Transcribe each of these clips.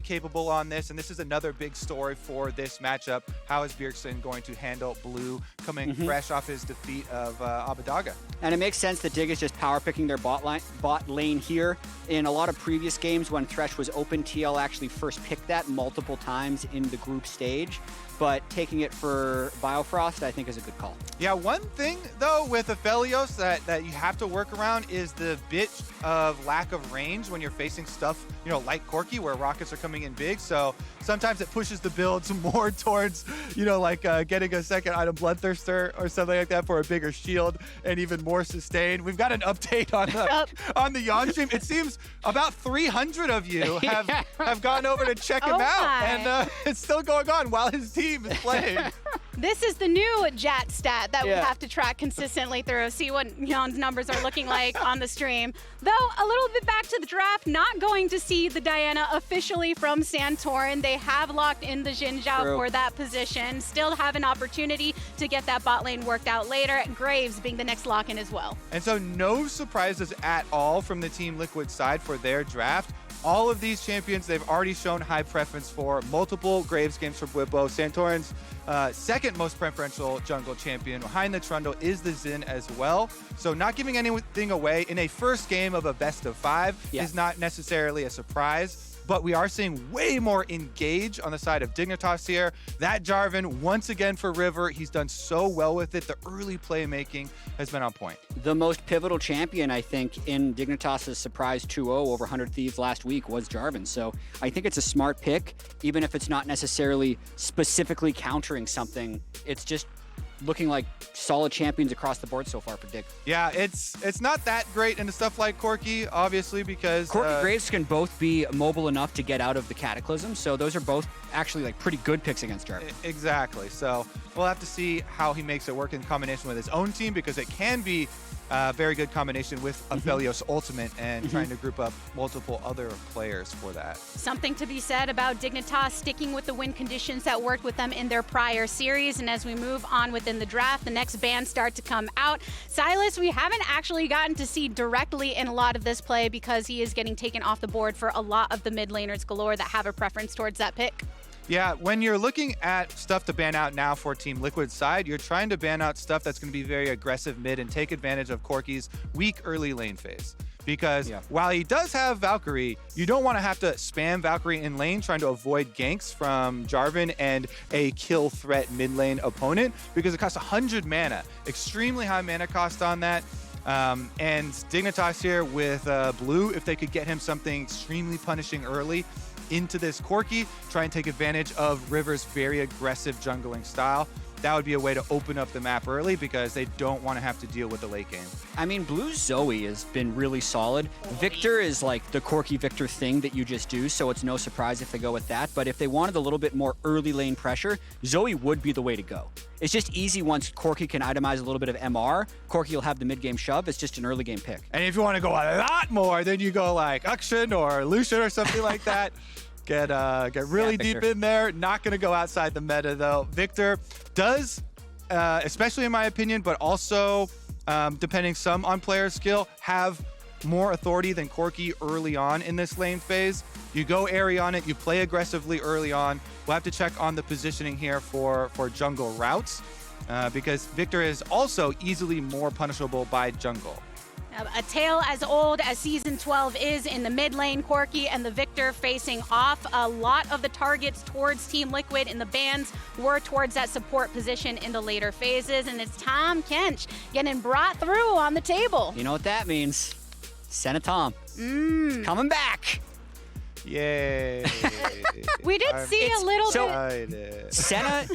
capable on this, and this is another big story for this matchup. How is Bjergsen going to handle blue coming fresh off his defeat of Abadaga? And it makes sense that Dig is just power picking their bot lane here. In a lot of previous games when Thresh was open, TL actually first picked that multiple times in the group stage. But taking it for Biofrost, I think, is a good call. Yeah, one thing, though, with Aphelios that you have to work around is the bit of lack of range when you're facing stuff, you know, like Corki, where rockets are coming in big. So sometimes it pushes the builds more towards, you know, like getting a second item Bloodthirster or something like that for a bigger shield and even more sustain. We've got an update on the on the Yon stream. It seems about 300 of you have gone over to check him out, and it's still going on while his team is playing. This is the new Jatt stat that we have to track consistently through, see what Yon's numbers are looking like on the stream. Though, a little bit back to the draft, not going to see the Diana officially from Santorin. They have locked in the Zhao for that position. Still have an opportunity to get that bot lane worked out later. Graves being the next lock-in as well. And so no surprises at all from the Team Liquid side for their draft. All of these champions, they've already shown high preference for. Multiple Graves games for Bwipo. Santorin's second most preferential jungle champion behind the Trundle is the Xin as well. So not giving anything away in a first game of a best of 5 is not necessarily a surprise. But we are seeing way more engage on the side of Dignitas here. That Jarvan, once again for River, he's done so well with it. The early playmaking has been on point. The most pivotal champion, I think, in Dignitas' surprise 2-0 over 100 Thieves last week was Jarvan. So I think it's a smart pick, even if it's not necessarily specifically countering something. It's just looking like solid champions across the board so far for Dig. Yeah, it's not that great into stuff like Corki, obviously, because Corki Graves can both be mobile enough to get out of the Cataclysm, so those are both actually like pretty good picks against Jarvan. Exactly. So we'll have to see how he makes it work in combination with his own team, because it can be a very good combination with Aphelios Ultimate and trying to group up multiple other players for that. Something to be said about Dignitas sticking with the win conditions that worked with them in their prior series. And as we move on within the draft, the next bans start to come out. Sylas, we haven't actually gotten to see directly in a lot of this play because he is getting taken off the board for a lot of the mid laners galore that have a preference towards that pick. Yeah, when you're looking at stuff to ban out now for Team Liquid side, you're trying to ban out stuff that's going to be very aggressive mid and take advantage of Corki's weak early lane phase. Because while he does have Valkyrie, you don't want to have to spam Valkyrie in lane trying to avoid ganks from Jarvan and a kill threat mid lane opponent, because it costs 100 mana. Extremely high mana cost on that. And Dignitas here with blue, if they could get him something extremely punishing early into this Corki, try and take advantage of River's very aggressive jungling style. That would be a way to open up the map early, because they don't want to have to deal with the late game. I mean, Blue's Zoe has been really solid. Viktor is like the Corki Viktor thing that you just do, so it's no surprise if they go with that. But if they wanted a little bit more early lane pressure, Zoe would be the way to go. It's just easy once Corki can itemize a little bit of MR. Corki will have the mid-game shove. It's just an early game pick. And if you want to go a lot more, then you go like Uxin or Lucian or something like that. Get really deep in there. Not going to go outside the meta, though. Viktor does, especially in my opinion, but also depending some on player skill, have more authority than Corki early on in this lane phase. You go airy on it. You play aggressively early on. We'll have to check on the positioning here for jungle routes, because Viktor is also easily more punishable by jungle. A tale as old as Season 12 is in the mid lane, Corki and the Viktor facing off. A lot of the targets towards Team Liquid in the bans were towards that support position in the later phases, and it's Tahm Kench getting brought through on the table. You know what that means? Senna Tahm. Coming back. Yay. We did see a little bit. Senna,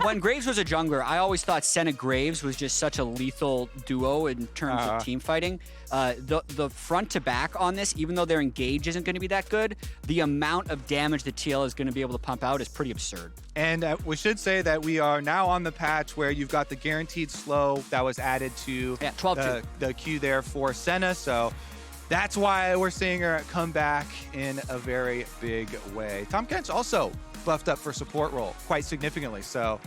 when Graves was a jungler, I always thought Senna Graves was just such a lethal duo in terms of team fighting. The front to back on this, even though their engage isn't going to be that good, the amount of damage that TL is going to be able to pump out is pretty absurd. And we should say that we are now on the patch where you've got the guaranteed slow that was added to the queue there for Senna. So that's why we're seeing her come back in a very big way. Tahm Kench also buffed up for support role quite significantly. So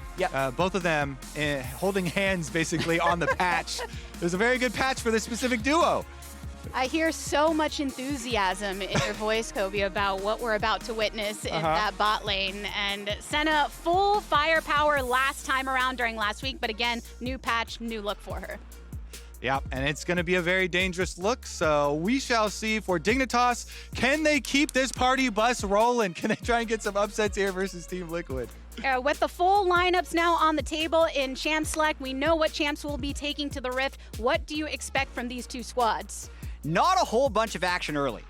both of them holding hands basically on the patch. It was a very good patch for this specific duo. I hear so much enthusiasm in your voice, Kobe, about what we're about to witness in that bot lane. And Senna, full firepower last time around during last week, but again, new patch, new look for her. Yeah, and it's going to be a very dangerous look, so we shall see for Dignitas. Can they keep this party bus rolling? Can they try and get some upsets here versus Team Liquid? With the full lineups now on the table in Champ Select, we know what champs will be taking to the Rift. What do you expect from these two squads? Not a whole bunch of action early.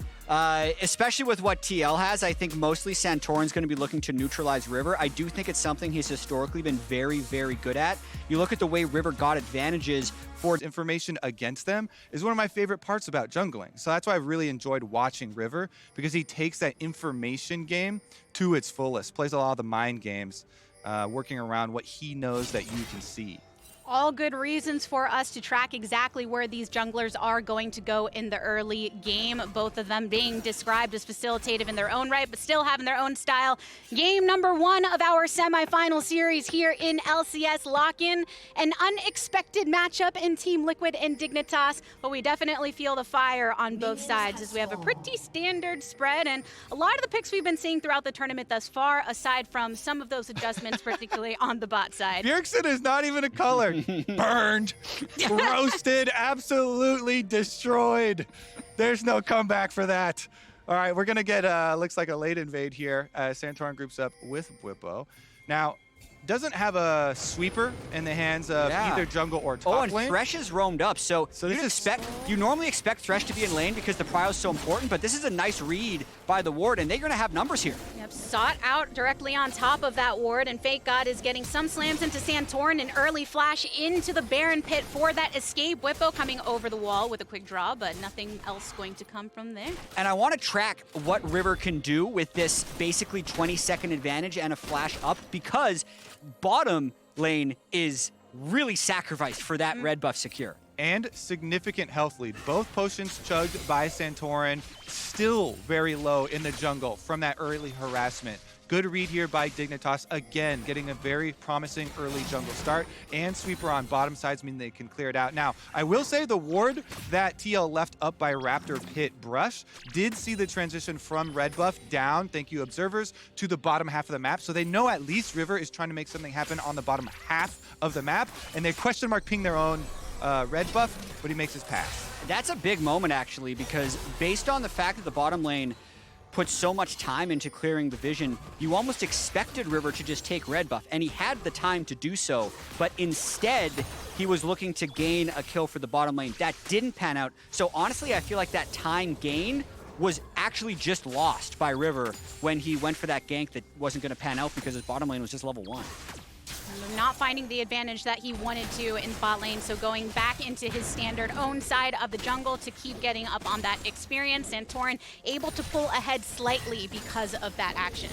Especially with what TL has, I think mostly Santorin's going to be looking to neutralize River. I do think it's something he's historically been very, very good at. You look at the way River got advantages for information against them is one of my favorite parts about jungling. So that's why I've really enjoyed watching River, because he takes that information game to its fullest, plays a lot of the mind games, working around what he knows that you can see. All good reasons for us to track exactly where these junglers are going to go in the early game, both of them being described as facilitative in their own right, but still having their own style. Game number 1 of our semifinal series here in LCS Lock-In. An unexpected matchup in Team Liquid and Dignitas, but we definitely feel the fire on both sides as we have a pretty standard spread, and a lot of the picks we've been seeing throughout the tournament thus far, aside from some of those adjustments, particularly on the bot side. Bjergsen is not even a color. Burned, roasted, absolutely destroyed. There's no comeback for that. All right, we're going to get, looks like a late invade here as Santorin groups up with Bwipo. Now, doesn't have a sweeper in the hands of either jungle or top and lane. Thresh is roamed up, so you normally expect Thresh to be in lane because the prio is so important, but this is a nice read by the ward, and they're going to have numbers here. Yep, sought out directly on top of that ward, and FakeGod is getting some slams into Santorin, an early flash into the Baron pit for that escape. Bwipo coming over the wall with a quick draw, but nothing else going to come from there. And I want to track what River can do with this basically 20-second advantage and a flash up, because bottom lane is really sacrificed for that red buff secure. And significant health lead. Both potions chugged by Santorin, still very low in the jungle from that early harassment. Good read here by Dignitas, again, getting a very promising early jungle start, and sweeper on bottom sides mean they can clear it out. Now, I will say the ward that TL left up by Raptor Pit Brush did see the transition from red buff down, thank you observers, to the bottom half of the map, so they know at least River is trying to make something happen on the bottom half of the map, and they question mark ping their own red buff, but he makes his pass. That's a big moment, actually, because based on the fact that the bottom lane put so much time into clearing the vision, you almost expected River to just take red buff, and he had the time to do so, but instead, he was looking to gain a kill for the bottom lane. That didn't pan out, so honestly, I feel like that time gain was actually just lost by River when he went for that gank that wasn't going to pan out because his bottom lane was just level 1. Not finding the advantage that he wanted to in bot lane, so going back into his standard own side of the jungle to keep getting up on that experience. Santorin able to pull ahead slightly because of that action.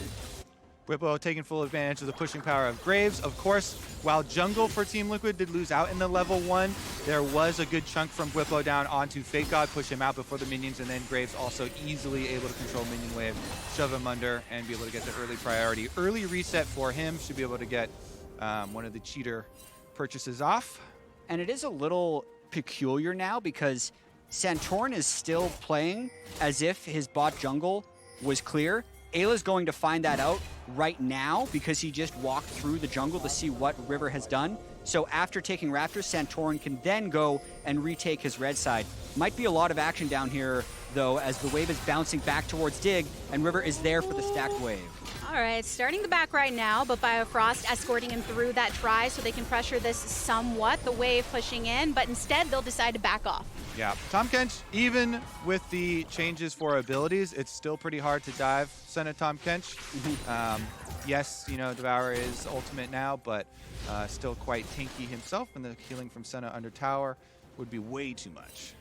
Bwipo taking full advantage of the pushing power of Graves. Of course, while jungle for Team Liquid did lose out in the level 1, there was a good chunk from Bwipo down onto FakeGod, push him out before the minions, and then Graves also easily able to control minion wave, shove him under, and be able to get the early priority. Early reset for him, should be able to get one of the cheater purchases off. And it is a little peculiar now because Santorin is still playing as if his bot jungle was clear. Eyla's going to find that out right now because he just walked through the jungle to see what River has done. So after taking Raptors, Santorin can then go and retake his red side. Might be a lot of action down here, though, as the wave is bouncing back towards Dig, and River is there for the stacked wave. All right, starting the back right now, but Biofrost escorting him through that try so they can pressure this somewhat, the wave pushing in, but instead they'll decide to back off. Yeah, Tahm Kench, even with the changes for abilities, it's still pretty hard to dive Senna Tahm Kench. Yes, you know, Devour is ultimate now, but still quite tanky himself, and the healing from Senna under tower would be way too much.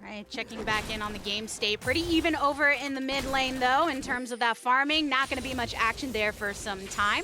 Right, checking back in on the game state. Pretty even over in the mid lane, though, in terms of that farming. Not going to be much action there for some time.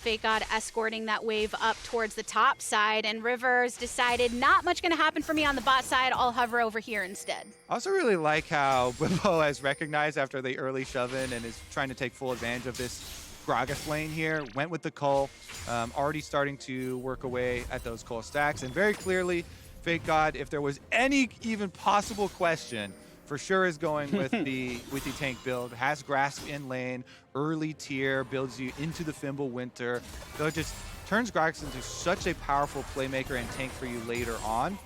FakeGod escorting that wave up towards the top side, and Rivers decided not much going to happen for me on the bot side. I'll hover over here instead. I also really like how Bwipo has recognized after the early shove-in and is trying to take full advantage of this Gragas lane here. Went with the cull, already starting to work away at those cull stacks, and very clearly FakeGod, if there was any even possible question, for sure is going with the tank build. Has grasp in lane, early tier, builds you into the Fimble Winter. So it just turns Gragas into such a powerful playmaker and tank for you later on,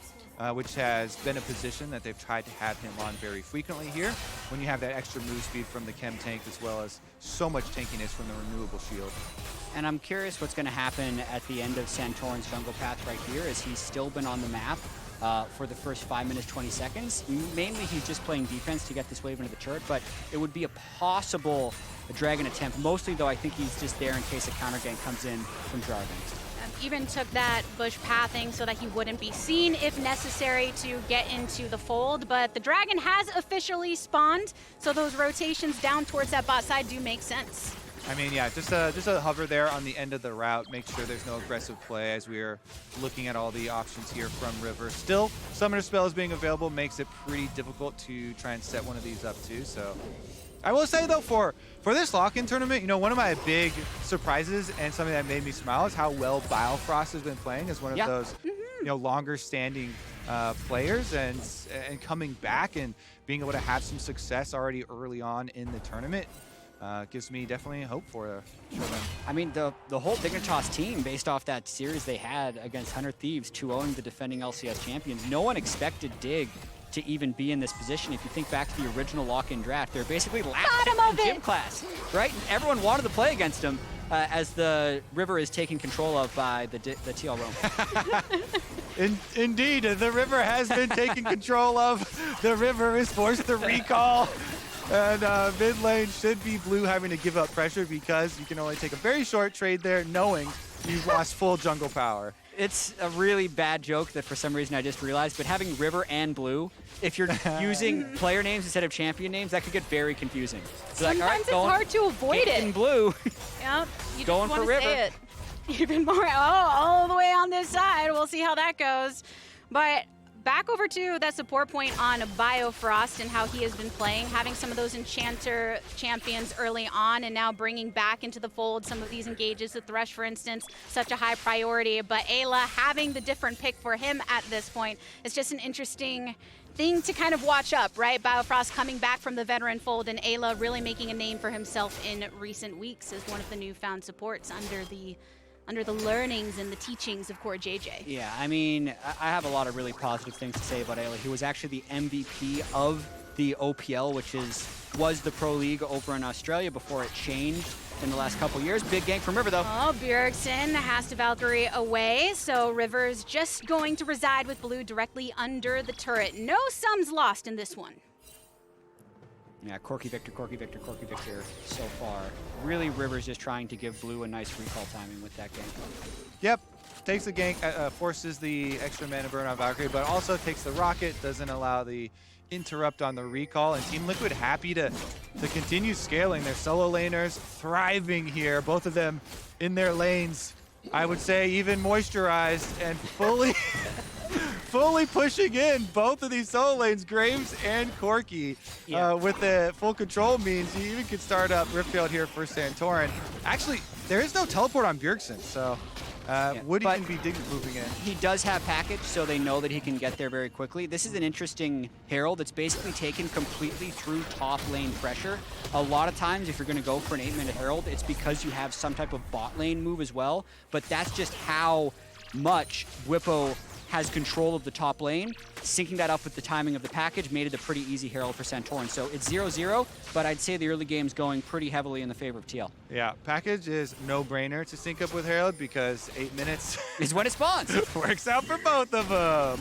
which has been a position that they've tried to have him on very frequently here, when you have that extra move speed from the chem tank as well as so much tankiness from the renewable shield. And I'm curious what's going to happen at the end of Santorin's jungle path right here, as he's still been on the map for the first 5 minutes, 20 seconds. Mainly he's just playing defense to get this wave into the turret, but it would be a possible dragon attempt. Mostly though, I think he's just there in case a counter gank comes in from Jarvan. Even took that bush pathing so that he wouldn't be seen if necessary to get into the fold, but the dragon has officially spawned, so those rotations down towards that bot side do make sense. I mean, yeah, just a hover there on the end of the route. Make sure there's no aggressive play as we are looking at all the options here from River. Still, Summoner Spells being available makes it pretty difficult to try and set one of these up too. So I will say though, for this lock-in tournament, you know, one of my big surprises and something that made me smile is how well Biofrost has been playing as one of those, you know, longer standing players, and coming back and being able to have some success already early on in the tournament. Gives me definitely hope for them. I mean, the whole Dignitas team, based off that series they had against Hunter Thieves, 2-0 the defending LCS champions, no one expected Dig to even be in this position. If you think back to the original lock-in draft, they're basically last in gym class, right? And everyone wanted to play against him, as the River is taken control of by the TL Rome. Indeed, the River has been taken control of. The River is forced to recall. And mid lane should be blue having to give up pressure because you can only take a very short trade there knowing you've lost full jungle power. It's a really bad joke that for some reason I just realized, but having River and blue, if you're using player names instead of champion names, that could get very confusing. So Sometimes like, all right, it's hard to avoid it. In blue. Yep, you Going just for want to say it. Even more, all the way on this side. We'll see how that goes. But back over to that support point on Biofrost and how he has been playing, having some of those Enchanter champions early on and now bringing back into the fold some of these engages. The Thresh, for instance, such a high priority, but Eyla having the different pick for him at this point is just an interesting thing to kind of watch up, right? Biofrost coming back from the veteran fold and Eyla really making a name for himself in recent weeks as one of the newfound supports under the learnings and the teachings of Core JJ. Yeah, I mean, I have a lot of really positive things to say about Eyla. He was actually the MVP of the OPL, which was the Pro League over in Australia before it changed in the last couple years. Big gank from River, though. Oh, Bjergsen has to Valkyrie away, so River's just going to reside with blue directly under the turret. No sums lost in this one. Yeah, Corki Viktor so far. Really, River's just trying to give blue a nice recall timing with that gank. Yep, takes the gank, forces the extra mana burn on Valkyrie, but also takes the rocket, doesn't allow the interrupt on the recall, and Team Liquid happy to continue scaling. Their solo laners thriving here, both of them in their lanes, I would say even moisturized and fully fully pushing in both of these solo lanes, Graves and Corki. With the full control means you even could start up Riftfield here for Santorin. Actually, there is no teleport on Bjergsen, so would even be moving in. He does have package, so they know that he can get there very quickly. This is an interesting Herald that's basically taken completely through top lane pressure. A lot of times, if you're going to go for an 8-minute Herald, it's because you have some type of bot lane move as well, but that's just how much Bwipo has control of the top lane. Syncing that up with the timing of the package made it a pretty easy Herald for Santorin. So it's 0-0, but I'd say the early game's going pretty heavily in the favor of TL. Yeah, package is no-brainer to sync up with Herald because 8 minutes is when it spawns. Works out for both of them.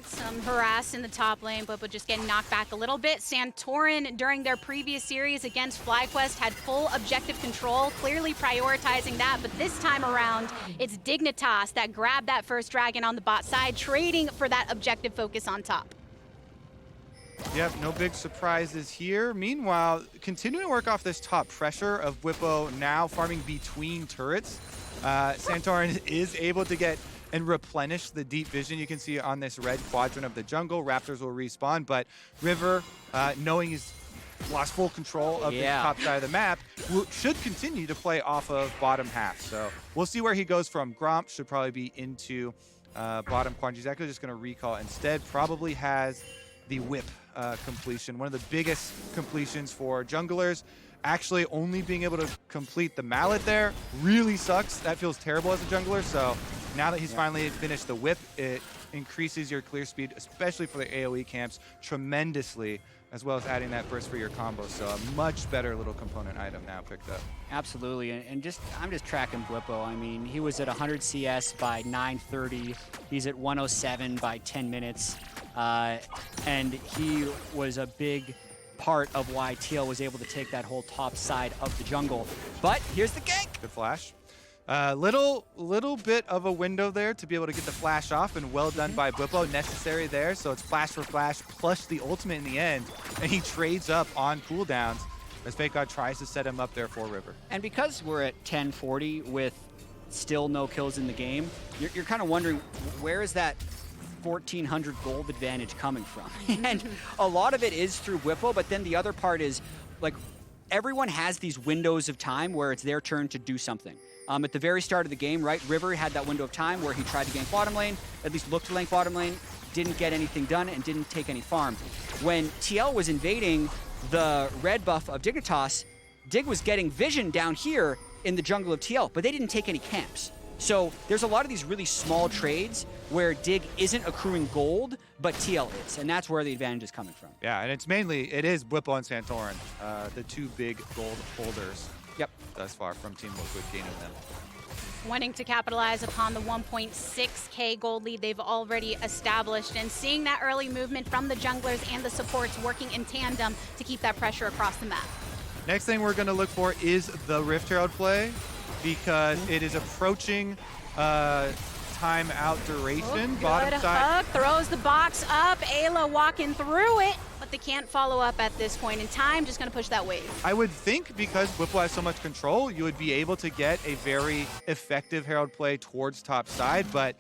Some harass in the top lane, but just getting knocked back a little bit. Santorin, during their previous series against FlyQuest, had full objective control, clearly prioritizing that, but this time around, it's Dignitas that grabbed that first dragon on the bot side, trading for that objective focus on top. Yep, no big surprises here. Meanwhile, continuing to work off this top pressure of Bwipo now farming between turrets. Santorin is able to get and replenish the deep vision you can see on this red quadrant of the jungle. Raptors will respawn, but River, knowing he's lost full control of the top side of the map, should continue to play off of bottom half. So we'll see where he goes from. Gromp should probably be into bottom quadrant. He's actually just going to recall instead. Probably has the whip completion. One of the biggest completions for junglers. Actually only being able to complete the mallet there really sucks. That feels terrible as a jungler. So now that he's finally finished the whip, it increases your clear speed, especially for the AoE camps, tremendously, as well as adding that burst for your combo. So a much better little component item now picked up. Absolutely, and I'm just tracking Bwipo. I mean, he was at 100 CS by 9:30. He's at 107 by 10 minutes. And he was a big part of why TL was able to take that whole top side of the jungle. But here's the gank. Good flash. Little bit of a window there to be able to get the flash off, and well done by Bwipo, necessary there. So it's flash for flash plus the ultimate in the end, and he trades up on cooldowns as FakeGod tries to set him up there for River. And because we're at 10:40 with still no kills in the game, you're kind of wondering, where is that 1,400 gold advantage coming from? And a lot of it is through Bwipo, but then the other part is, like, everyone has these windows of time where it's their turn to do something. At the very start of the game, right, River had that window of time where he tried to gank bottom lane, at least looked to gank bottom lane, didn't get anything done, and didn't take any farm. When TL was invading the red buff of Dignitas, Dig was getting vision down here in the jungle of TL, but they didn't take any camps. So there's a lot of these really small trades where Dig isn't accruing gold, but TL is, and that's where the advantage is coming from. Yeah, and it is Bwipo and Santorin, the two big gold holders. Yep. Thus far from Team Liquid gaining them. Wanting to capitalize upon the 1.6k gold lead they've already established, and seeing that early movement from the junglers and the supports working in tandem to keep that pressure across the map. Next thing we're going to look for is the Rift Herald play, because it is approaching timeout duration. Bottom side. Hook, throws the box up. Eyla walking through it, but they can't follow up at this point in time. Just going to push that wave. I would think because Bwipo has so much control, you would be able to get a very effective Herald play towards top side, but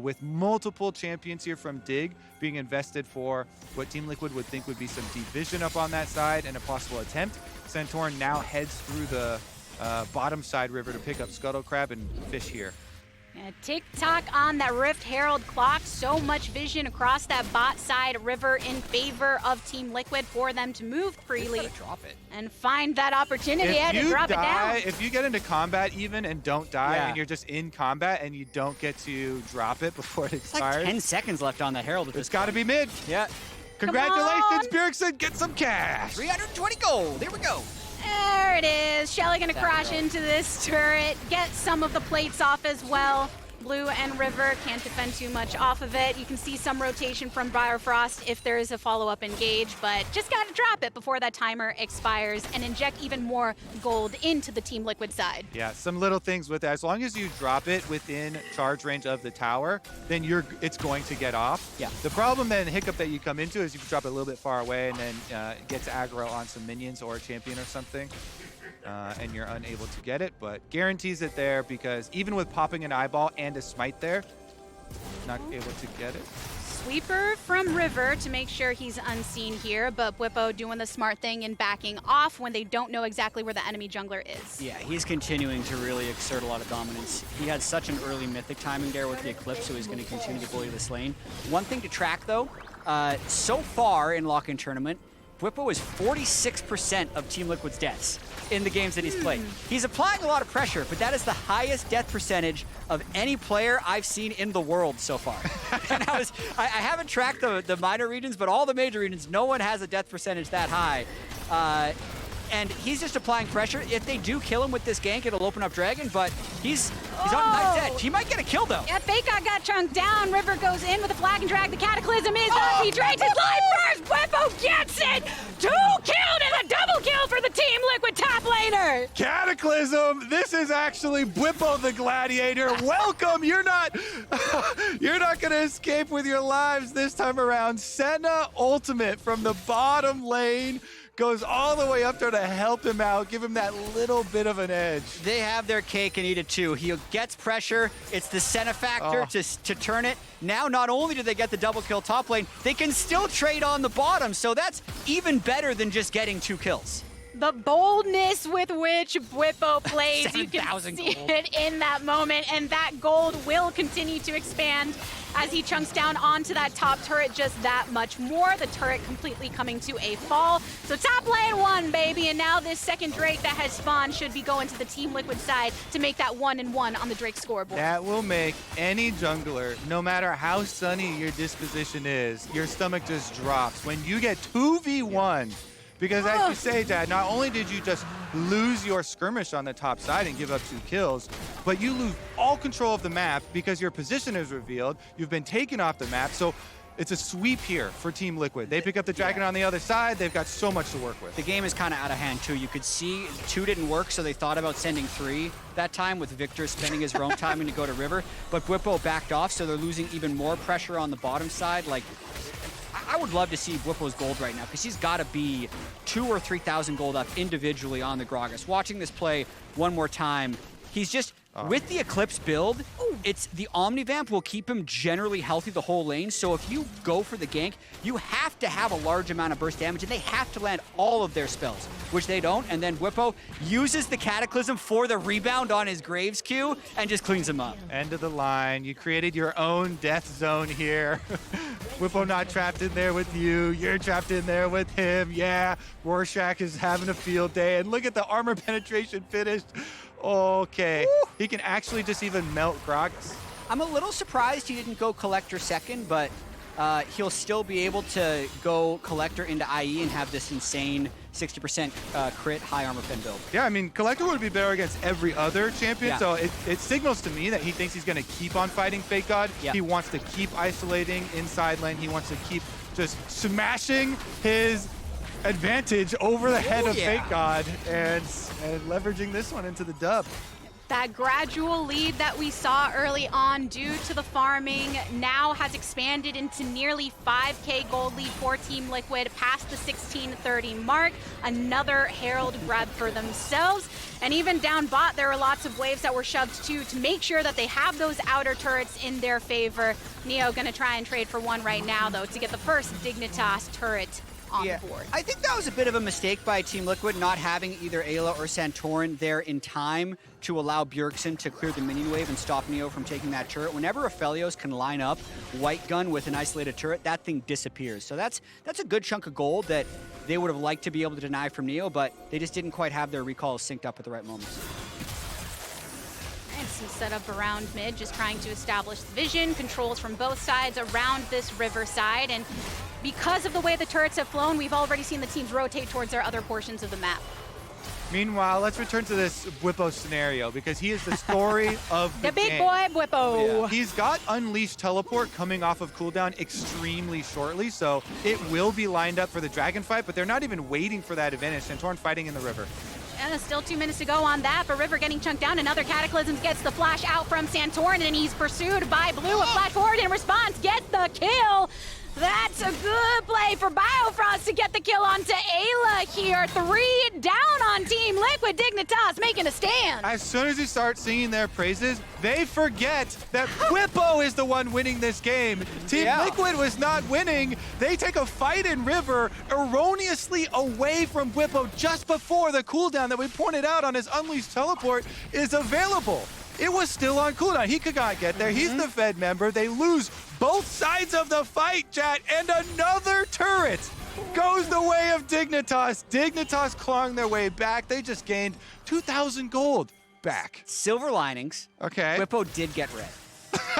with multiple champions here from Dig being invested for what Team Liquid would think would be some deep vision up on that side and a possible attempt, Santorin now heads through the bottom side river to pick up Scuttle Crab and fish here. Tick-tock on that Rift Herald clock. So much vision across that bot side river in favor of Team Liquid for them to move freely Drop it. and find that opportunity to drop it down. If you get into combat even and don't die, and you're just in combat and you don't get to drop it before it expires. Like 10 seconds left on the Herald. It's got to be mid. Yeah. Congratulations, Bjergsen. Get some cash. 320 gold. Here we go. There it is. Shelly gonna crash into this turret, get some of the plates off as well. Blue and River can't defend too much off of it. You can see some rotation from Biofrost if there is a follow-up engage, but just gotta drop it before that timer expires and inject even more gold into the Team Liquid side. Yeah, some little things with that. As long as you drop it within charge range of the tower, then it's going to get off. Yeah. The problem and hiccup that you come into is you can drop it a little bit far away and then it gets aggro on some minions or a champion or something. And you're unable to get it, but guarantees it there, because even with popping an eyeball and a smite there, not able to get it. Sweeper from River to make sure he's unseen here, but Bwipo doing the smart thing and backing off when they don't know exactly where the enemy jungler is. Yeah, he's continuing to really exert a lot of dominance. He had such an early mythic timing there with the Eclipse, so he's going to continue to bully this lane. One thing to track, though, so far in Lock-In Tournament, Bwipo is 46% of Team Liquid's deaths in the games that he's played. He's applying a lot of pressure, but that is the highest death percentage of any player I've seen in the world so far. And I haven't tracked the minor regions, but all the major regions, no one has a death percentage that high. And he's just applying pressure. If they do kill him with this gank, it'll open up Dragon, but he's on a nice edge. He might get a kill, though. Yeah, FakeGod got chunked down. River goes in with a flag and drag. The Cataclysm is up. He drags his life first. Bwipo gets it. 2 killed and a double kill for the Team Liquid top laner. Cataclysm. This is actually Bwipo the Gladiator. Welcome. You're not going to escape with your lives this time around. Senna ultimate from the bottom lane. Goes all the way up there to help him out, give him that little bit of an edge. They have their cake and eat it too. He gets pressure. It's the Senna factor to turn it. Now, not only do they get the double kill top lane, they can still trade on the bottom. So that's even better than just getting 2 kills. The boldness with which Bwipo plays, you can 7,000 see gold. it in that moment, and that gold will continue to expand as he chunks down onto that top turret just that much more. The turret completely coming to a fall. So top lane won, baby, and now this second Drake that has spawned should be going to the Team Liquid side to make that 1-1 on the Drake scoreboard. That will make any jungler, no matter how sunny your disposition is, your stomach just drops when you get 2v1. Because as you say, Dad, not only did you just lose your skirmish on the top side and give up 2 kills, but you lose all control of the map because your position is revealed. You've been taken off the map. So it's a sweep here for Team Liquid. They pick up the dragon on the other side. They've got so much to work with. The game is kind of out of hand, too. You could see 2 didn't work, so they thought about sending 3 that time with Viktor spending his roam timing to go to river. But Bwipo backed off, so they're losing even more pressure on the bottom side. Like, I would love to see Bwipo's gold right now because he's got to be 2,000 or 3,000 gold up individually on the Gragas. Watching this play one more time, he's just, with the Eclipse build, it's the Omnivamp will keep him generally healthy the whole lane. So if you go for the gank, you have to have a large amount of burst damage and they have to land all of their spells, which they don't. And then Bwipo uses the Cataclysm for the rebound on his Graves Q and just cleans him up. End of the line. You created your own death zone here. Bwipo not trapped in there with you. You're trapped in there with him. Yeah, Rorschach is having a field day. And look at the armor penetration finished. Okay. Woo. He can actually just even melt Gragas. I'm a little surprised he didn't go Collector second, but he'll still be able to go Collector into IE and have this insane 60% crit high armor pen build. Yeah, I mean, Collector would be better against every other champion, so it signals to me that he thinks he's going to keep on fighting FakeGod. Yeah. He wants to keep isolating inside lane. He wants to keep just smashing his advantage over the head of FakeGod and leveraging this one into the dub. That gradual lead that we saw early on due to the farming now has expanded into nearly 5K gold lead for Team Liquid, past the 1630 mark. Another Herald grab for themselves. And even down bot, there were lots of waves that were shoved too to make sure that they have those outer turrets in their favor. Neo gonna try and trade for one right now though to get the first Dignitas turret on the board. I think that was a bit of a mistake by Team Liquid not having either Eyla or Santorin there in time to allow Bjergsen to clear the minion wave and stop Neo from taking that turret. Whenever Aphelios can line up White Gun with an isolated turret, that thing disappears. So that's a good chunk of gold that they would have liked to be able to deny from Neo, but they just didn't quite have their recalls synced up at the right moments. And some setup around mid, just trying to establish the vision, controls from both sides around this river side, and because of the way the turrets have flown, we've already seen the teams rotate towards their other portions of the map. Meanwhile, let's return to this Bwipo scenario because he is the story of the big game. boy Bwipo. Yeah. He's got Unleashed Teleport coming off of cooldown extremely shortly, so it will be lined up for the dragon fight, but they're not even waiting for that advantage. Santorin fighting in the river. And still 2 minutes to go on that, but River getting chunked down. Another Cataclysm gets the flash out from Santorin, and he's pursued by Blue. A flash forward in response, gets the kill. That's a good play for Biofrost to get the kill onto Eyla here. 3 down on Team Liquid. Dignitas making a stand. As soon as you start singing their praises, they forget that Bwipo is the one winning this game. Team Liquid was not winning. They take a fight in River erroneously away from Bwipo just before the cooldown that we pointed out on his Unleashed Teleport is available. It was still on cooldown. He could not get there. He's the Fed member. They lose both sides of the fight, Jatt, and another turret goes the way of Dignitas. Dignitas clawing their way back. They just gained 2,000 gold back. Silver linings. Okay. Bwipo did get red.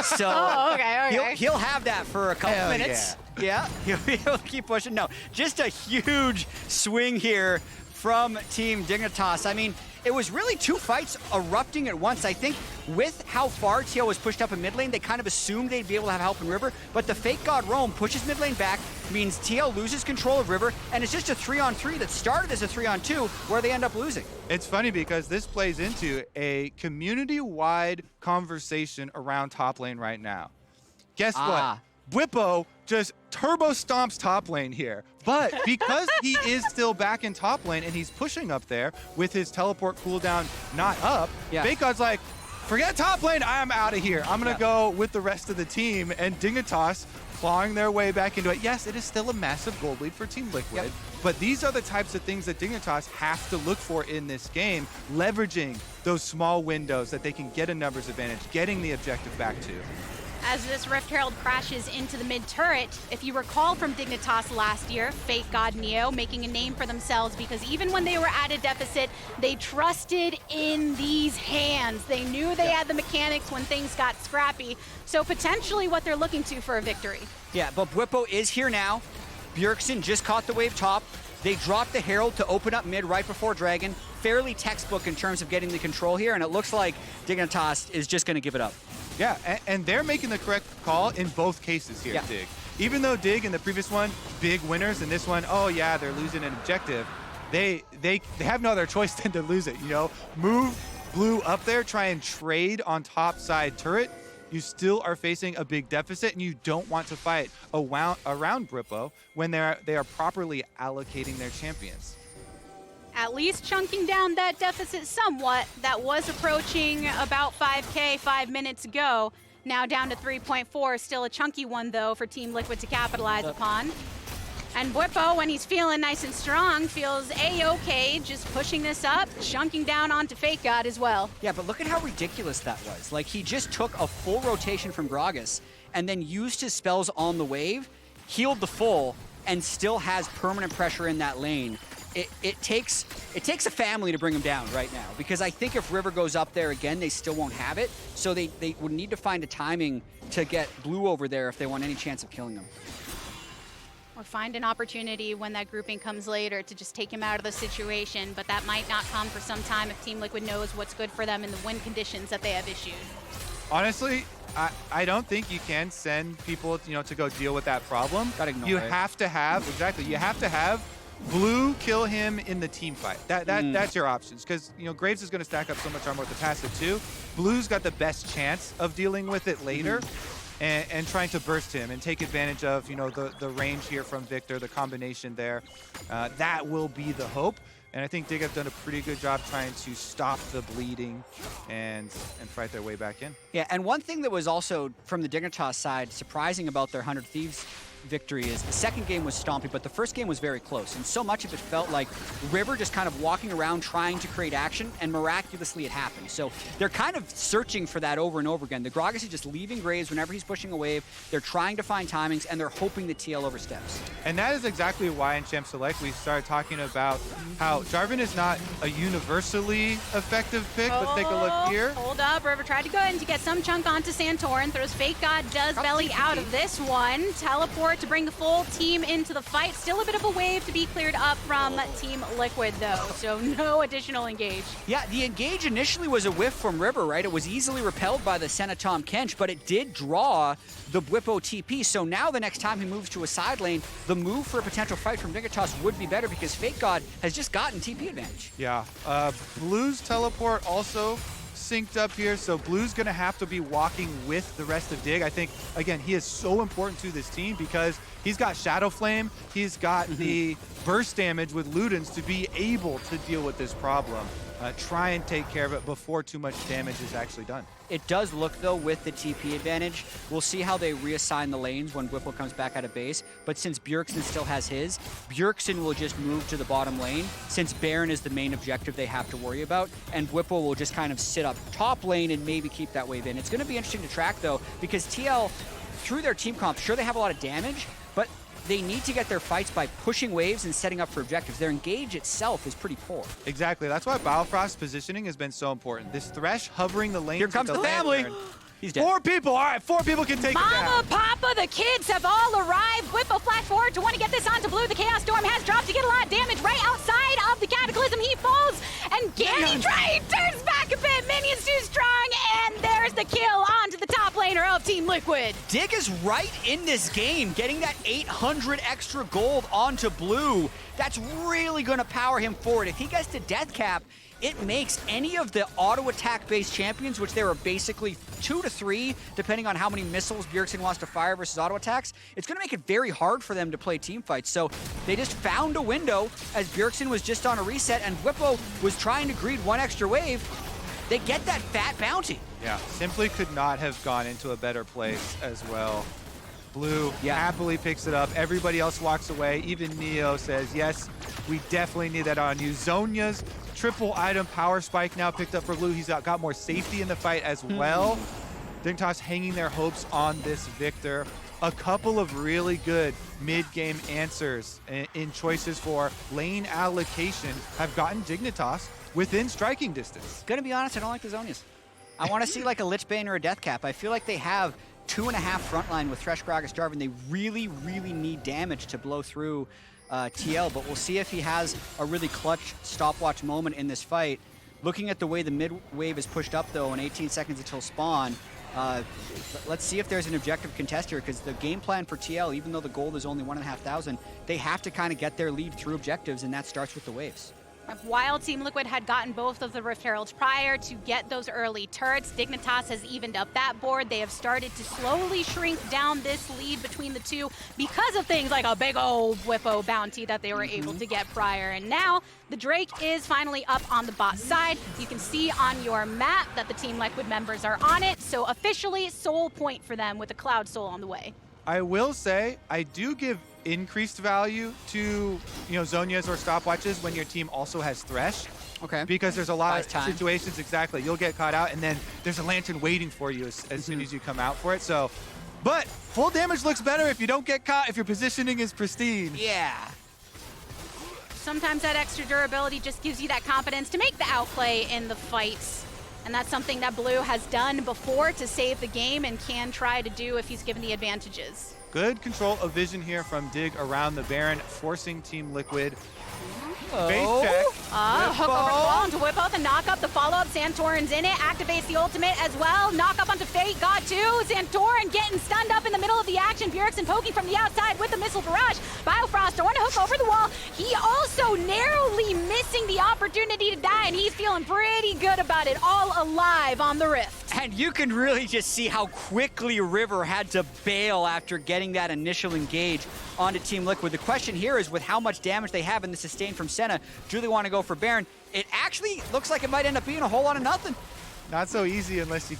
So okay. He'll have that for a couple minutes. Yeah, he'll keep pushing. No, just a huge swing here from Team Dignitas. I mean, it was really 2 fights erupting at once. I think with how far TL was pushed up in mid lane, they kind of assumed they'd be able to have help in River, but the FakeGod roam pushes mid lane back, means TL loses control of River, and it's just a 3-on-3 that started as a 3-on-2 where they end up losing. It's funny because this plays into a community-wide conversation around top lane right now. Guess what? Bwipo just turbo stomps top lane here. But because he is still back in top lane and he's pushing up there with his teleport cooldown not up, FakeGod's like, forget top lane, I'm out of here. I'm going to go with the rest of the team. And Dignitas clawing their way back into it. Yes, it is still a massive gold lead for Team Liquid, But these are the types of things that Dignitas have to look for in this game, leveraging those small windows that they can get a numbers advantage, getting the objective back to. As this Rift Herald crashes into the mid turret, if you recall from Dignitas last year, FakeGod Neo making a name for themselves because even when they were at a deficit, they trusted in these hands. They knew they had the mechanics when things got scrappy. So potentially what they're looking to for a victory. Yeah, but Bwipo is here now. Bjergsen just caught the wave top. They dropped the Herald to open up mid right before Dragon. Fairly textbook in terms of getting the control here, and it looks like Dignitas is just going to give it up. Yeah, and they're making the correct call in both cases here, Dig. Even though Dig in the previous one, big winners, and this one, oh yeah, they're losing an objective, they have no other choice than to lose it, you know? Move Blue up there, try and trade on top side turret. You still are facing a big deficit, and you don't want to fight around Bwipo when they are properly allocating their champions. At least chunking down that deficit somewhat. That was approaching about 5K 5 minutes ago. Now down to 3.4. Still a chunky one, though, for Team Liquid to capitalize upon. And Bwipo, when he's feeling nice and strong, feels A-okay, just pushing this up, chunking down onto FakeGod as well. Yeah, but look at how ridiculous that was. Like, he just took a full rotation from Gragas and then used his spells on the wave, healed the full, and still has permanent pressure in that lane. It takes a family to bring him down right now, because I think if River goes up there again, they still won't have it. So they would need to find a timing to get Blue over there if they want any chance of killing him. Or find an opportunity when that grouping comes later to just take him out of the situation, but that might not come for some time if Team Liquid knows what's good for them in the win conditions that they have issued. Honestly, I don't think you can send people, to go deal with that problem. Gotta ignore you it. have to have, you have to have Blue kill him in the team fight. That's your options, because Graves is going to stack up so much armor with the passive too. Blue's got the best chance of dealing with it later. And trying to burst him and take advantage of the range here from Viktor, the combination there. That will be the hope. And I think Dig have done a pretty good job trying to stop the bleeding and fight their way back in. Yeah, and one thing that was also, from the Dignitas side, surprising about their 100 Thieves victory is the second game was stompy, but the first game was very close. And so much of it felt like River just kind of walking around trying to create action, and miraculously it happened. So they're kind of searching for that over and over again. The Gragas is just leaving Graves whenever he's pushing a wave. They're trying to find timings, and they're hoping the TL oversteps. And that is exactly why in Champ Select we started talking about how Jarvan is not a universally effective pick. Let's take a look here. Hold up, River tried to go in to get some chunk onto Santorin. Throws FakeGod, does belly out of this one. Teleport to bring the full team into the fight. Still a bit of a wave to be cleared up from Team Liquid, though, so no additional engage. Yeah, the engage initially was a whiff from River, right? It was easily repelled by the Senna Tahm Kench, but it did draw the Bwipo TP, so now the next time he moves to a side lane, the move for a potential fight from Dignitas would be better because FakeGod has just gotten TP advantage. Yeah, Blue's teleport also synced up here, so Blue's gonna have to be walking with the rest of Dig. I think, again, he is so important to this team because he's got Shadow Flame, he's got the burst damage with Ludens to be able to deal with this problem. Try and take care of it before too much damage is actually done. It does look, though, with the TP advantage. We'll see how they reassign the lanes when Bwipo comes back out of base. But since Bjergsen still has his, Bjergsen will just move to the bottom lane, since Baron is the main objective they have to worry about, and Bwipo will just kind of sit up top lane and maybe keep that wave in. It's going to be interesting to track, though, because TL, through their team comp, sure, they have a lot of damage, but they need to get their fights by pushing waves and setting up for objectives. Their engage itself is pretty poor. Exactly. That's why Biofrost's positioning has been so important. This Thresh hovering the lanes. Here comes the family. He's dead. 4 people. All right, 4 people can take it down. Mama, Papa, the kids have all arrived. Bwipo flash forward to want to get this onto Blue. The Chaos Storm has dropped to get a lot of damage right outside of the Cataclysm. He falls, and Ganny turns back a bit. Minions too strong, and there's the kill onto the top laner of Team Liquid. Dig is right in this game, getting that 800 extra gold onto Blue. That's really going to power him forward. If he gets to death cap, it makes any of the auto attack based champions, which there are basically 2 to 3, depending on how many missiles Bjergsen wants to fire versus auto attacks, it's going to make it very hard for them to play team fights. So they just found a window as Bjergsen was just on a reset and Bwipo was trying to greed one extra wave. They get that fat bounty. Yeah, simply could not have gone into a better place as well. Blue happily picks it up. Everybody else walks away. Even Neo says, yes, we definitely need that on you. Zhonya's triple item power spike now picked up for Blue. He's got more safety in the fight as well. Dignitas hanging their hopes on this Viktor. A couple of really good mid-game answers in choices for lane allocation have gotten Dignitas within striking distance. Gonna be honest, I don't like the Zhonyas. I want to see like a Lich Bane or a Death Cap. I feel like they have 2.5 frontline with Thresh, Gragas, Jarvan. They really, really need damage to blow through TL, but we'll see if he has a really clutch stopwatch moment in this fight. Looking at the way the mid wave is pushed up though, in 18 seconds until spawn, let's see if there's an objective contest here, because the game plan for TL, even though the gold is only 1,500, they have to kind of get their lead through objectives, and that starts with the waves. While Team Liquid had gotten both of the Rift Heralds prior to get those early turrets, Dignitas has evened up that board. They have started to slowly shrink down this lead between the two because of things like a big old Bwipo bounty that they were able to get prior. And now the Drake is finally up on the bot side. You can see on your map that the Team Liquid members are on it. So officially soul point for them with the Cloud Soul on the way. I will say, I do give increased value to Zhonya's or stopwatches when your team also has Thresh. Okay. Because there's a lot of situations, exactly. You'll get caught out, and then there's a lantern waiting for you as soon as you come out for it. So, but full damage looks better if you don't get caught, if your positioning is pristine. Yeah. Sometimes that extra durability just gives you that confidence to make the outplay in the fights. And that's something that Blue has done before to save the game and can try to do if he's given the advantages. Good control of vision here from Dig around the Baron, forcing Team Liquid. Base check. Hook over the wall onto Bwipo, the knock up, the follow-up. Santorin's in it, activates the ultimate as well. Knock up onto FakeGod too. Santorin getting stunned up in the middle of the action. Bjergsen poking from the outside with the missile barrage. Biofrost throwing a hook over the wall. He also narrowly missing the opportunity to die, and he's feeling pretty good about it. All alive on the Rift. And you can really just see how quickly River had to bail after getting that initial engage onto Team Liquid. The question here is, with how much damage they have in the sustain from Senna, do they want to go for Baron? It actually looks like it might end up being a whole lot of nothing. Not so easy unless you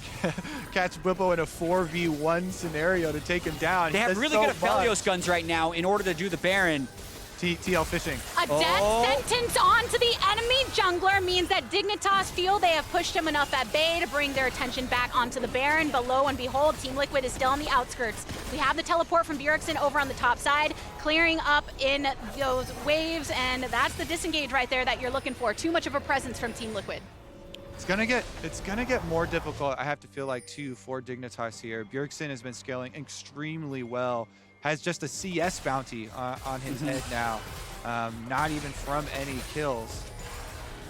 catch Bwipo in a 4v1 scenario to take him down. They have really good Aphelios guns right now in order to do the Baron. TL fishing. A death sentence onto the enemy jungler means that Dignitas feel they have pushed him enough at bay to bring their attention back onto the Baron, but lo and behold, Team Liquid is still on the outskirts. We have the teleport from Bjergsen over on the top side, clearing up in those waves, and that's the disengage right there that you're looking for. Too much of a presence from Team Liquid. It's gonna get more difficult, I have to feel like, too, for Dignitas here. Bjergsen has been scaling extremely well. Has just a CS bounty on his head now. Not even from any kills.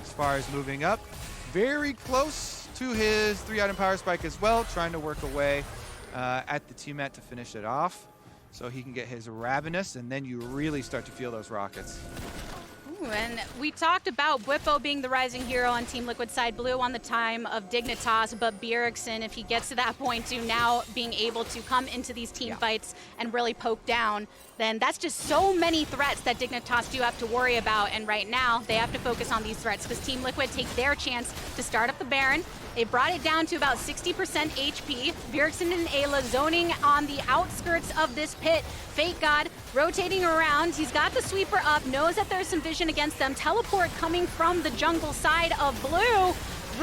As far as moving up, very close to his 3-item power spike as well, trying to work away at the teammate to finish it off so he can get his Ravenous, and then you really start to feel those rockets. And we talked about Bwipo being the rising hero on Team Liquid side, Blue on the time of Dignitas, but Bjergsen, if he gets to that point to now being able to come into these team fights and really poke down, then that's just so many threats that Dignitas do have to worry about. And right now, they have to focus on these threats because Team Liquid take their chance to start up the Baron. They brought it down to about 60% HP. Bjergsen and Eyla zoning on the outskirts of this pit. FakeGod rotating around. He's got the sweeper up, knows that there's some vision against them. Teleport coming from the jungle side of Blue.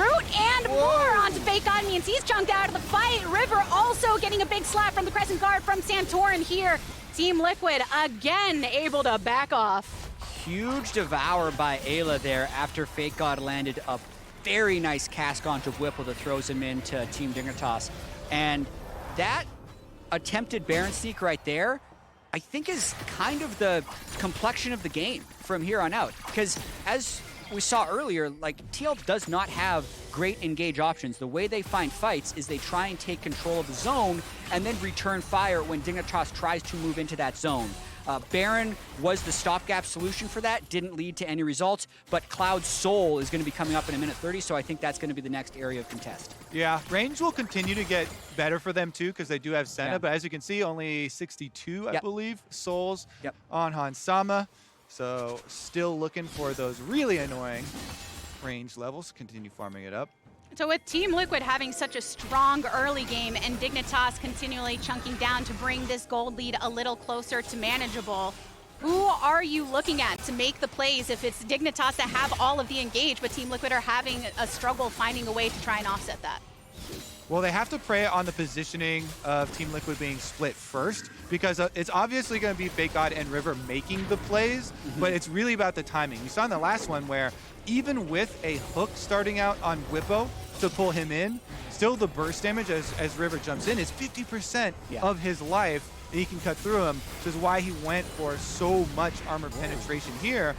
Root and more onto FakeGod means he's chunked out of the fight. River also getting a big slap from the Crescent Guard from Santorin here. Team Liquid again able to back off. Huge devour by Eyla there after FakeGod landed a very nice cast onto Bwipo that throws him into Team Dignitas. And that attempted Baron sneak right there, I think, is kind of the complexion of the game from here on out. Because as we saw earlier, like, TL does not have great engage options. The way they find fights is they try and take control of the zone and then return fire when Dignitas tries to move into that zone. Baron was the stopgap solution for that, didn't lead to any results, but Cloud Soul is going to be coming up in a minute 30, so I think that's going to be the next area of contest. Yeah, range will continue to get better for them too, because they do have Senna, but as you can see, only 62, I believe, souls on Hansama. So still looking for those really annoying range levels, continue farming it up. So with Team Liquid having such a strong early game and Dignitas continually chunking down to bring this gold lead a little closer to manageable, who are you looking at to make the plays if it's Dignitas that have all of the engage, but Team Liquid are having a struggle finding a way to try and offset that? Well, they have to prey on the positioning of Team Liquid being split first, because it's obviously going to be FakeGod and River making the plays, but it's really about the timing. You saw in the last one where even with a hook starting out on Bwipo to pull him in, still the burst damage as River jumps in is 50% of his life, and he can cut through him, which is why he went for so much armor penetration here.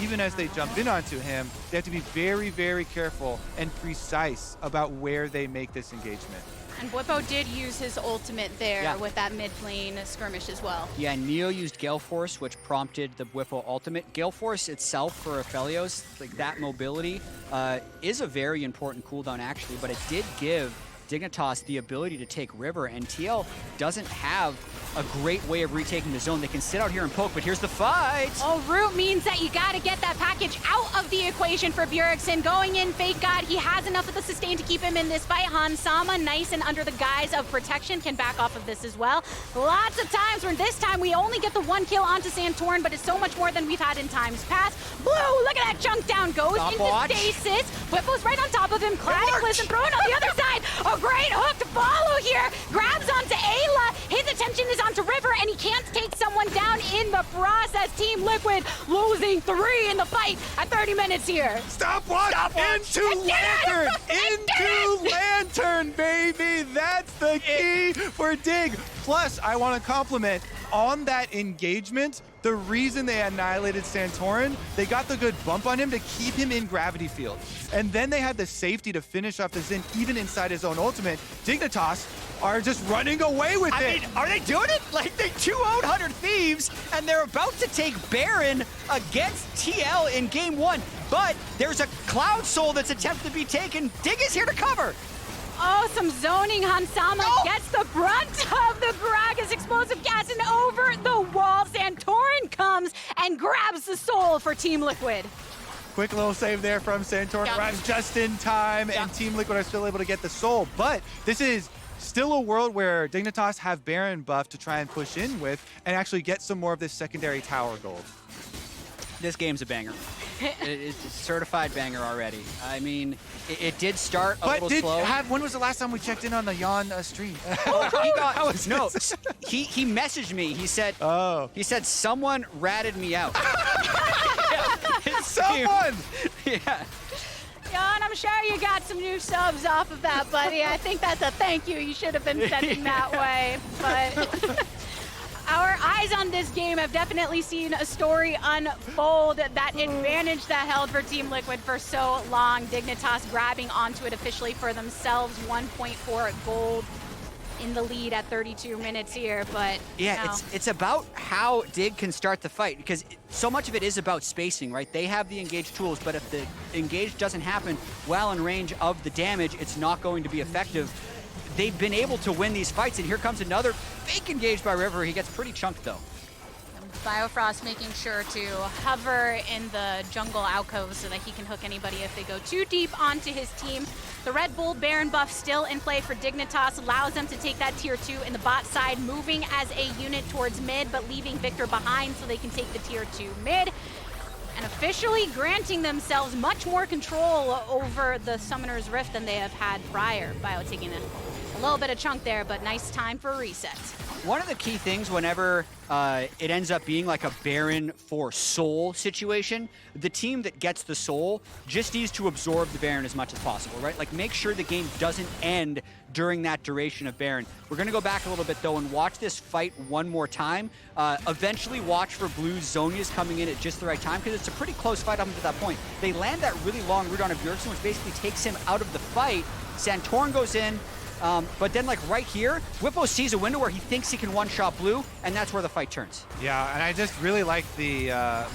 Even as they jump in onto him, they have to be very, very careful and precise about where they make this engagement. And Bwipo did use his ultimate there with that mid lane skirmish as well. Yeah, Neo used Gale Force, which prompted the Bwipo ultimate. Gale Force itself for Aphelios, like that mobility, is a very important cooldown actually, but it did give Dignitas the ability to take River, and TL doesn't have a great way of retaking the zone. They can sit out here and poke, but here's the fight. Oh, root means that you got to get that package out of the equation for Bjergsen. Going in, FakeGod, he has enough of the sustain to keep him in this fight. Hansama, nice and under the guise of protection, can back off of this as well. Lots of times where this time we only get the one kill onto Santorin, but it's so much more than we've had in times past. Blue, look at that chunk down, goes into stasis. Bwipo's right on top of him, cladding listen, throwing on the other side. A great hook to follow here. Grabs onto Eyla. His attention is onto River, and he can't take someone down in the process. Team Liquid losing 3 in the fight at 30 minutes here. Stopwatch! Into Lantern! Into Lantern, baby! That's the key for Dig. Plus, I want to compliment on that engagement. The reason they annihilated Santorin, they got the good bump on him to keep him in gravity field. And then they had the safety to finish off the Zin even inside his own ultimate. Dignitas are just running away with it. I mean, are they doing it? Like, they 2-0'd 100 Thieves, and they're about to take Baron against TL in game 1. But there's a Cloud Soul that's attempted to be taken. Dig is here to cover. Oh, some zoning. Hansama gets the brunt of the Gragas explosive gas, and over the wall, Santorin comes and grabs the soul for Team Liquid. Quick little save there from Santorin, arrives just in time, and Team Liquid are still able to get the soul. But this is still a world where Dignitas have Baron buff to try and push in with and actually get some more of this secondary tower gold. This game's a banger. It's a certified banger already. I mean, it did start a little slow. When was the last time we checked in on the Yon stream? He messaged me. He said, he said someone ratted me out. Someone! Yeah. Yon, I'm sure you got some new subs off of that, buddy. I think that's a thank you. You should have been sending that way. But our eyes on this game have definitely seen a story unfold. That advantage that held for Team Liquid for so long. Dignitas grabbing onto it officially for themselves. 1.4 gold in the lead at 32 minutes here, but yeah, it's about how Dig can start the fight, because so much of it is about spacing, right? They have the engage tools, but if the engage doesn't happen well in range of the damage, it's not going to be effective. They've been able to win these fights, and here comes another fake engage by River. He gets pretty chunked though. Biofrost making sure to hover in the jungle alcove so that he can hook anybody if they go too deep onto his team. The Red Bull Baron buff still in play for Dignitas, allows them to take that tier 2 in the bot side, moving as a unit towards mid, but leaving Viktor behind so they can take the tier 2 mid. And officially granting themselves much more control over the Summoner's Rift than they have had prior. Bio taking a little bit of chunk there, but nice time for a reset. One of the key things whenever it ends up being like a Baron for soul situation, the team that gets the soul just needs to absorb the Baron as much as possible, right? Like, make sure the game doesn't end during that duration of Baron. We're going to go back a little bit, though, and watch this fight one more time. Eventually watch for Blue's Zhonya's coming in at just the right time, because it's a pretty close fight up until that point. They land that really long root on a Bjergsen, which basically takes him out of the fight. Santorin goes in, but then, like, right here, Bwipo sees a window where he thinks he can one-shot Blue, and that's where the fight turns. Yeah, and I just really like the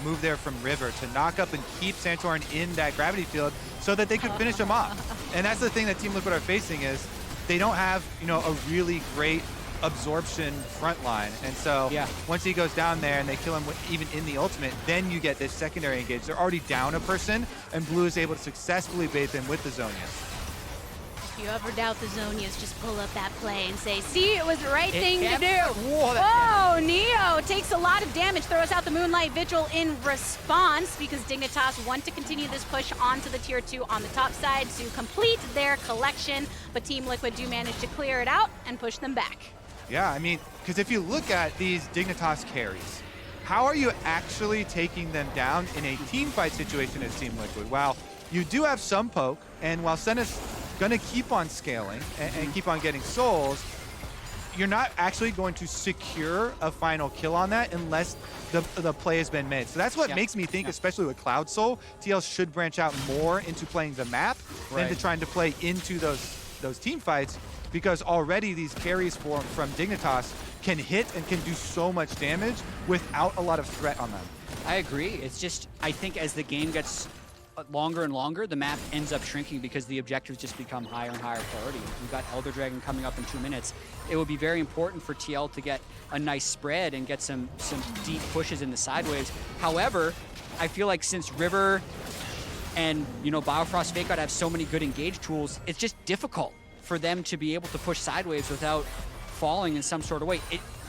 move there from River to knock up and keep Santorin in that gravity field so that they could finish him off. And that's the thing that Team Liquid are facing, is they don't have, you know, a really great absorption front line. And so once he goes down there and they kill him even in the ultimate, then you get this secondary engage. They're already down a person, and Blue is able to successfully bait them with the Zhonya's. If you ever doubt the Zonias, just pull up that play and say, see, it was the right thing to do. Whoa, Neo takes a lot of damage, throws out the Moonlight Vigil in response because Dignitas want to continue this push onto the tier 2 on the top side to complete their collection, but Team Liquid do manage to clear it out and push them back. Yeah, I mean, because if you look at these Dignitas carries, how are you actually taking them down in a team fight situation as Team Liquid? Well, you do have some poke, and while Senna's gonna keep on scaling and keep on getting souls, you're not actually going to secure a final kill on that unless the play has been made. So that's what makes me think, especially with Cloud Soul, TL should branch out more into playing the map than to trying to play into those team fights, because already these carries from Dignitas can hit and can do so much damage without a lot of threat on them. I agree. It's just, I think as the game gets longer and longer, the map ends up shrinking because the objectives just become higher and higher priority. We've got Elder Dragon coming up in 2 minutes. It would be very important for TL to get a nice spread and get some deep pushes in the sideways. However, I feel like since River and Biofrost, FakeGod have so many good engage tools, it's just difficult for them to be able to push sideways without falling in some sort of way.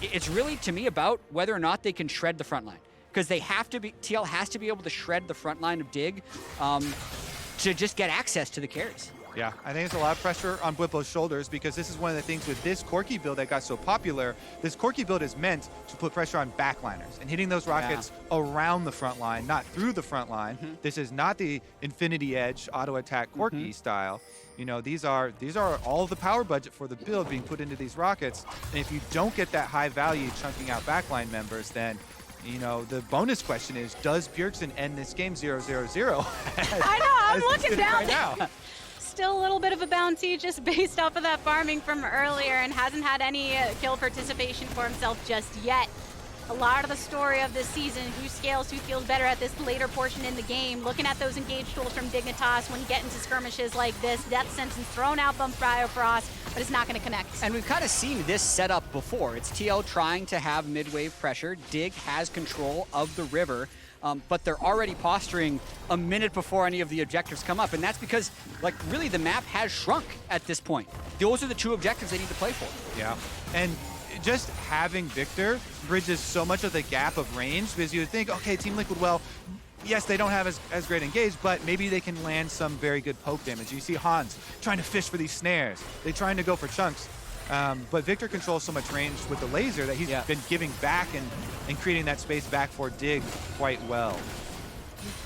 It's really, to me, about whether or not they can shred the front line. Because they have to be, TL has to be able to shred the front line of Dig to just get access to the carries. Yeah, I think it's a lot of pressure on Bwipo's shoulders, because this is one of the things with this Corki build that got so popular. This Corki build is meant to put pressure on backliners and hitting those rockets around the front line, not through the front line. This is not the Infinity Edge auto attack Corki style. These are all the power budget for the build being put into these rockets. And if you don't get that high value chunking out backline members, then the bonus question is, does Bjergsen end this game 0-0-0? I know, I'm looking down right now. Still a little bit of a bounty just based off of that farming from earlier, and hasn't had any kill participation for himself just yet. A lot of the story of this season, who scales, who feels better at this later portion in the game. Looking at those engage tools from Dignitas when you get into skirmishes like this. Death Sentence thrown out by Biofrost, but it's not going to connect. And we've kind of seen this setup before. It's TL trying to have mid-wave pressure. Dig has control of the river, but they're already posturing a minute before any of the objectives come up. And that's because, really the map has shrunk at this point. Those are the 2 objectives they need to play for. Yeah, and just having Viktor bridges so much of the gap of range, because you would think, okay, Team Liquid, well, yes, they don't have as great engage, but maybe they can land some very good poke damage. You see Hans trying to fish for these snares. They're trying to go for chunks. But Viktor controls so much range with the laser that he's been giving back and creating that space back for Dig quite well.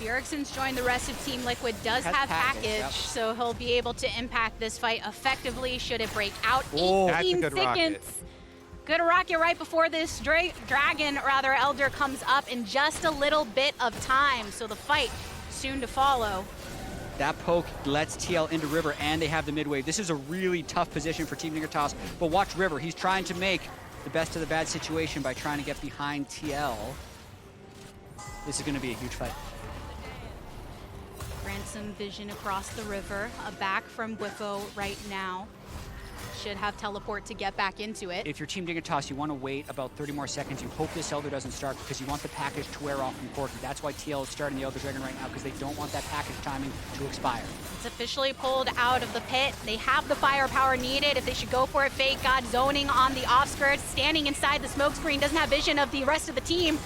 Bjergsen's joined the rest of Team Liquid, does have package, so he'll be able to impact this fight effectively should it break out. 18 seconds. Rocket. Good rocket right before this dragon, Elder, comes up in just a little bit of time. So the fight soon to follow. That poke lets TL into River, and they have the mid-wave. This is a really tough position for Team Dignitas, but watch River. He's trying to make the best of the bad situation by trying to get behind TL. This is going to be a huge fight. Ransom vision across the river, back from Bwipo right now. Should have teleport to get back into it. If you're Team Dignitas, you want to wait about 30 more seconds. You hope this Elder doesn't start because you want the package to wear off from Corki. That's why TL is starting the Elder Dragon right now, because they don't want that package timing to expire. It's officially pulled out of the pit. They have the firepower needed if they should go for it. FakeGod zoning on the offskirts, standing inside the smoke screen, doesn't have vision of the rest of the team.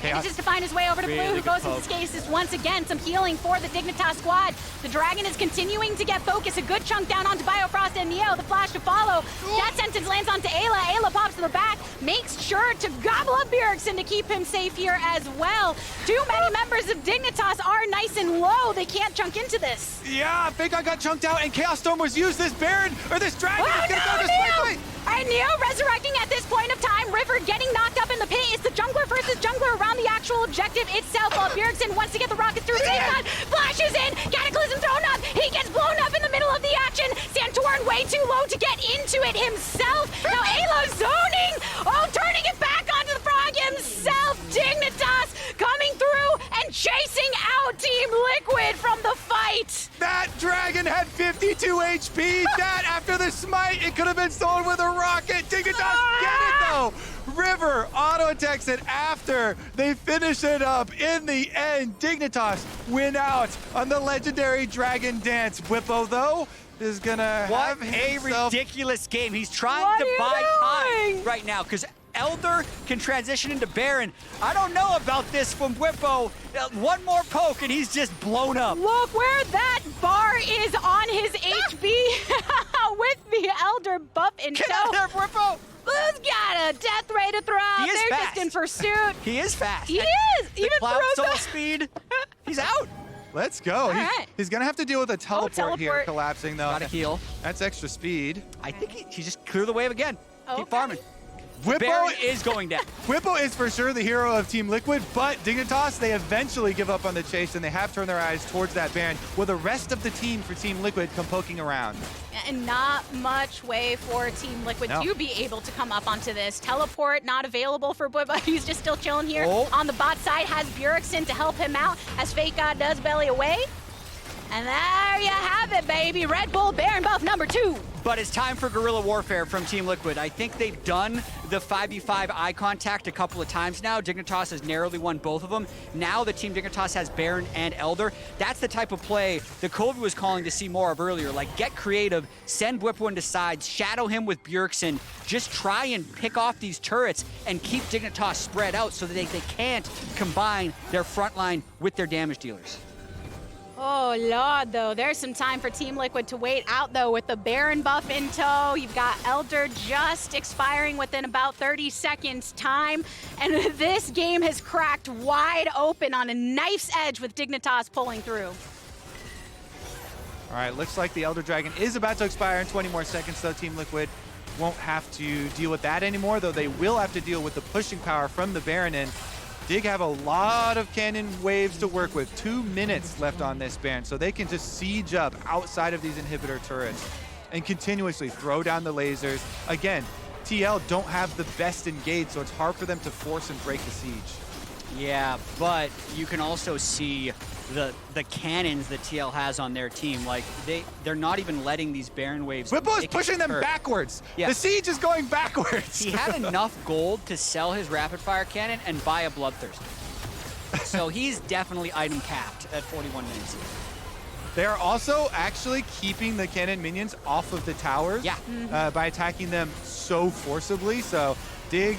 Manages to find his way over to Blue, who goes into Scasis once again. Some healing for the Dignitas squad. The Dragon is continuing to get focus. A good chunk down onto Biofrost and Neo. The flash to follow. That sentence lands onto Eyla. Eyla pops to the back. Makes sure to gobble up Bjergsen to keep him safe here as well. Too many members of Dignitas are nice and low. They can't chunk into this. Yeah, FakeGod got chunked out, and Chaos Storm was used. This Baron, or this Dragon is going to go this quickly. And Neo resurrecting at this point of time. River getting knocked up in the pit. It's the jungler versus jungler around the actual objective itself. While Bjergsen wants to get the rockets through. FakeGod flashes in. Cataclysm thrown up. He gets blown up in the middle of the action. Santorin way too low to get into it himself. Now Eyla zoning. Oh, turning it back onto the frog himself. Dignitas coming through and chasing out Team Liquid from the fight. That Dragon had 52 HP. That after the smite, it could have been stolen with a rocket. Dignitas get it though. River auto attacks it after they finish it up. In the end, Dignitas win out on the legendary Dragon Dance. Bwipo though is gonna have himself... ridiculous game. He's trying to buy time right now because Elder can transition into Baron. I don't know about this from Bwipo. One more poke and he's just blown up. Look where that bar is on his HP with the Elder buff in tow. Get out there, Bwipo! Blue's got a death ray to throw out. He is They're fast. just in pursuit. He is fast. He is. Even Cloud throws soul a... speed. He's out. Let's go. He's gonna have to deal with a teleport here collapsing though. Gotta heal. That's extra speed. I think he just clear the wave again. Keep farming. Bwipo is going down. Bwipo is for sure the hero of Team Liquid, but Dignitas, they eventually give up on the chase and they have turned their eyes towards that Baron, with the rest of the team for Team Liquid come poking around. And not much way for Team Liquid to be able to come up onto this. Teleport not available for Bwipo. He's just still chilling here. On the bot side, has Bjergsen to help him out as FakeGod does belly away. And there you have it, baby. Red Bull Baron buff number 2. But it's time for guerrilla warfare from Team Liquid. I think they've done the 5v5 eye contact a couple of times now. Dignitas has narrowly won both of them. Now the Team Dignitas has Baron and Elder. That's the type of play that Kobe was calling to see more of earlier. Like, get creative, send Bwipo into sides, shadow him with Bjergsen. Just try and pick off these turrets and keep Dignitas spread out so that they can't combine their front line with their damage dealers. Oh, Lord, though. There's some time for Team Liquid to wait out, though, with the Baron buff in tow. You've got Elder just expiring within about 30 seconds time. And this game has cracked wide open on a knife's edge with Dignitas pulling through. All right, looks like the Elder Dragon is about to expire in 20 more seconds, though. Team Liquid won't have to deal with that anymore, though they will have to deal with the pushing power from the Baron. And Dig have a lot of cannon waves to work with. 2 minutes left on this Baron, so they can just siege up outside of these inhibitor turrets and continuously throw down the lasers. Again, TL don't have the best engage, so it's hard for them to force and break the siege. Yeah, but you can also see the cannons that TL has on their team. Like, they're not even letting these Baron waves. Bwipo is pushing them backwards. Yeah. The siege is going backwards. He had enough gold to sell his rapid fire cannon and buy a Bloodthirster. So he's definitely item capped at 41 minutes. They're also actually keeping the cannon minions off of the towers by attacking them so forcibly. So Dig,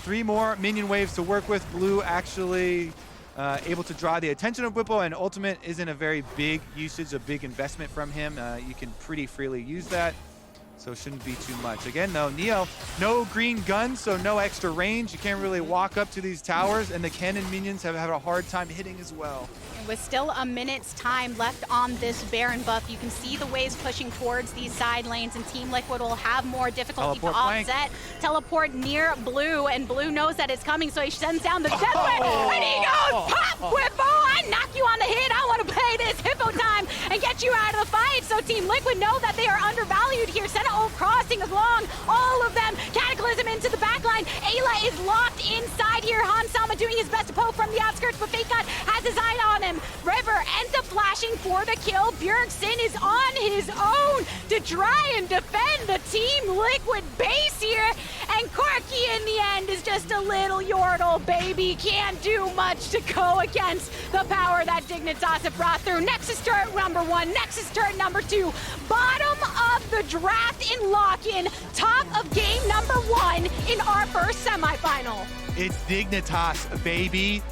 3 more minion waves to work with. Blue actually able to draw the attention of Bwipo, and ultimate isn't a very big usage, a big investment from him. You can pretty freely use that, so it shouldn't be too much. Again, though, Neo, no green guns, so no extra range. You can't really walk up to these towers, and the cannon minions have had a hard time hitting as well. With still a minute's time left on this Baron buff, you can see the waves pushing towards these side lanes, and Team Liquid will have more difficulty to offset. Teleport near Blue, and Blue knows that it's coming, so he sends down the death ray, and he goes, pop, Bwipo, I knock you on the hit, I want to play this hippo time and get you out of the fight. So Team Liquid know that they are undervalued here. Senna ult crossing along, all of them, Cataclysm into the backline. Eyla is locked inside here. Hansama doing his best to poke from the outskirts, but FakeGod has his eye on him. River ends up flashing for the kill. Bjergsen is on his own to try and defend the Team Liquid base here. And Corki in the end is just a little Yordle, baby. Can't do much to go against the power that Dignitas have brought through. Nexus turret number 1, Nexus turret number 2. Bottom of the draft in lock-in. Top of game number 1 in our first semifinal. It's Dignitas, baby.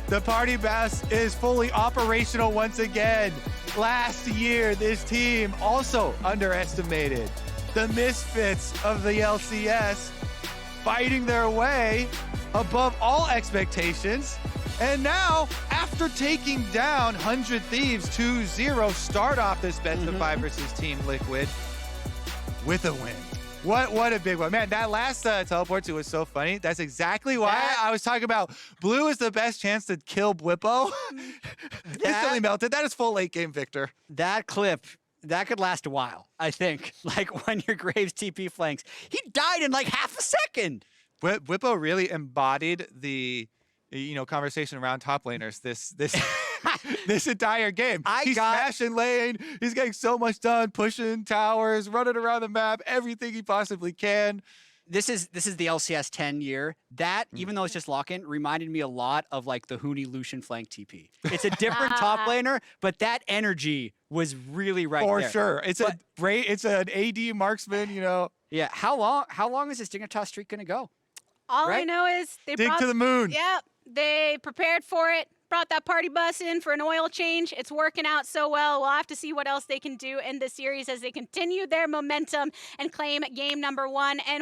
The party bus is fully operational once again. Last year, this team also underestimated. The misfits of the LCS fighting their way above all expectations. And now, after taking down 100 Thieves 2-0, start off this best of 5 versus Team Liquid with a win. What a big one. Man, that last teleport to was so funny. That's exactly why I was talking about Blue is the best chance to kill Bwipo. Instantly melted. That is full late game Viktor. That clip, that could last a while, I think. Like when your Graves TP flanks. He died in like half a second. Bwipo really embodied the conversation around top laners this this entire game. He's smashing lane. He's getting so much done, pushing towers, running around the map, everything he possibly can. This is the LCS 10 year. That, even though it's just lock-in, reminded me a lot of like the Huni Lucian flank TP. It's a different top laner, but that energy was really right there. For sure. It's an AD marksman, you know. Yeah. How long is this Dignitas streak gonna go? All I know is they dig to the moon. Yep. They prepared for it. Brought that party bus in for an oil change. It's working out so well. We'll have to see what else they can do in this series as they continue their momentum and claim game number 1. And